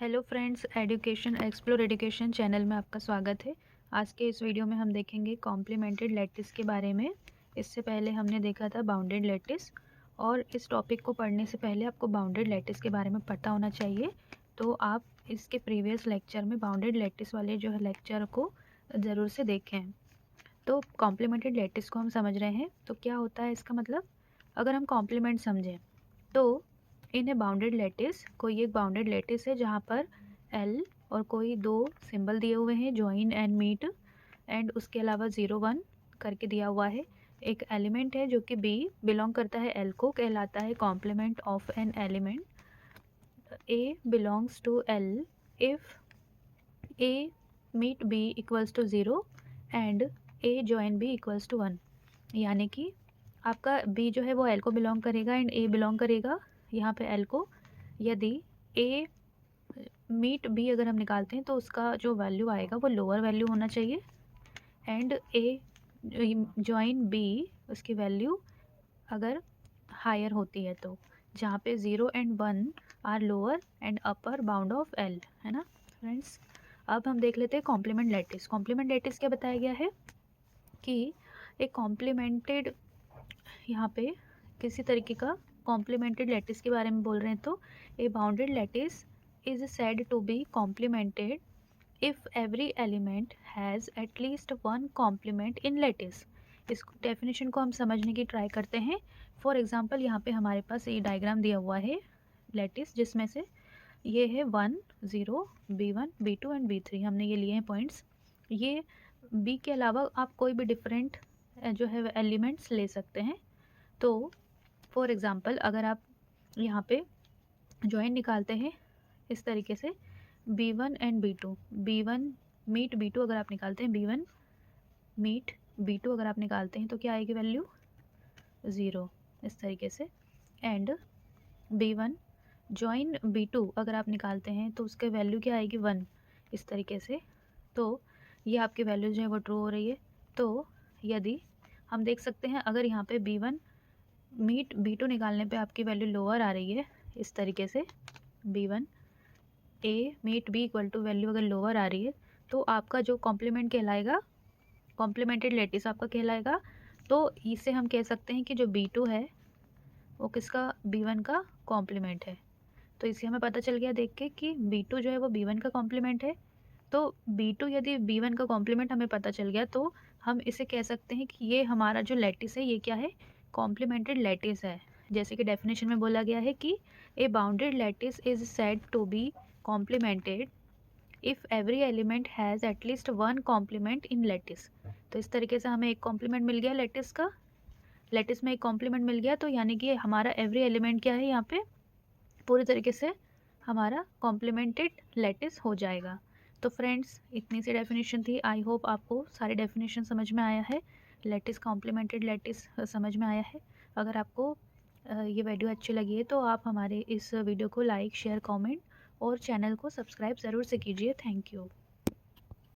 Hello friends, education explore education channel में आपका स्वागत है। आज के इस वीडियो में हम देखेंगे कॉम्प्लीमेंटेड लैटिस के बारे में। इससे पहले हमने देखा था बाउंडेड लैटिस, और इस टॉपिक को पढ़ने से पहले आपको बाउंडेड लैटिस के बारे में पता होना चाहिए। तो आप इसके प्रीवियस लेक्चर में बाउंडेड लैटिस वाले जो है लेक्चर को ज़रूर से देखें। तो कॉम्प्लीमेंटेड लैटिस को हम समझ रहे हैं, तो क्या होता है इसका मतलब। अगर हम कॉम्प्लीमेंट समझें तो इन ए बाउंडेड लैटिस, कोई एक बाउंडेड लैटिस है जहाँ पर एल और कोई दो सिंबल दिए हुए हैं, जॉइन एंड मीट, एंड उसके अलावा 0 1 करके दिया हुआ है। एक एलिमेंट है जो कि बी बिलोंग करता है एल को, कहलाता है complement of an element. A belongs to L if A meet B equals to 0 and A join B equals to 1। यानी कि आपका बी जो है वो एल को बिलोंग करेगा एंड ए बिलोंग करेगा यहाँ पे एल को। यदि ए मीट बी अगर हम निकालते हैं तो उसका जो वैल्यू आएगा वो लोअर वैल्यू होना चाहिए, एंड ए जॉइन बी उसकी वैल्यू अगर हायर होती है, तो जहाँ पे 0 and 1 are lower and upper bound of L, है ना फ्रेंड्स। अब हम देख लेते हैं कॉम्प्लीमेंट लैटिस। कॉम्प्लीमेंट लैटिस क्या बताया गया है कि एक कॉम्प्लीमेंटेड, यहाँ पे किसी तरीके का कॉम्प्लीमेंटेड लैटिस के बारे में बोल रहे हैं, तो a bounded lattice is said to be complemented if every element has at least one complement in lattice. इस डेफिनेशन को हम समझने की ट्राई करते हैं। फॉर एग्जांपल, यहाँ पे हमारे पास ये डायग्राम दिया हुआ है लैटिस, जिसमें से ये है 1 0 B1 B2 एंड B3, हमने ये लिए हैं पॉइंट्स। ये बी के अलावा आप कोई भी डिफरेंट जो है एलिमेंट्स ले सकते हैं। तो फॉर एग्ज़ाम्पल, अगर आप यहाँ पे जॉइन निकालते हैं इस तरीके से B1 and B2, B1 meet B2 अगर आप निकालते हैं, B1 मीट B2 अगर आप निकालते हैं तो क्या आएगी वैल्यू 0 इस तरीके से, एंड B1 जॉइन B2 अगर आप निकालते हैं तो उसके वैल्यू क्या आएगी 1 इस तरीके से। तो ये आपकी वैल्यू जो है वो ट्रू हो रही है। तो यदि हम देख सकते हैं, अगर यहाँ पे B1 मीट B2 निकालने पे आपकी वैल्यू लोअर आ रही है इस तरीके से, B1 A meet B equal to value अगर लोअर आ रही है, तो आपका जो कॉम्प्लीमेंट कहलाएगा, कॉम्प्लीमेंटेड लैटिस आपका कहलाएगा। तो इसे हम कह सकते हैं कि जो B2 है वो किसका, B1 का कॉम्प्लीमेंट है। तो इसे हमें पता चल गया देख के कि B2 जो है वो B1 का कॉम्प्लीमेंट है। तो B2 यदि B1 का कॉम्प्लीमेंट हमें पता चल गया, तो हम इसे कह सकते हैं कि ये हमारा जो लैटिस है ये क्या है, कॉम्प्लीमेंटेड लैटिस है। जैसे कि डेफिनेशन में बोला गया है कि a bounded lattice is said to be complemented if every element has at least one complement in lattice. तो इस तरीके से हमें एक कॉम्प्लीमेंट मिल गया लैटिस का, लैटिस में एक कॉम्प्लीमेंट मिल गया, तो यानी कि हमारा एवरी एलिमेंट क्या है यहाँ पे पूरी तरीके से हमारा कॉम्प्लीमेंटेड लैटिस हो जाएगा। तो फ्रेंड्स, इतनी सी डेफिनेशन थी। आई होप आपको सारी डेफिनेशन समझ में आया है, लैटिस कॉम्प्लीमेंटेड लैटिस समझ में आया है। अगर आपको ये वीडियो अच्छी लगी है तो आप हमारे इस वीडियो को लाइक शेयर कमेंट और चैनल को सब्सक्राइब ज़रूर से कीजिए। Thank you.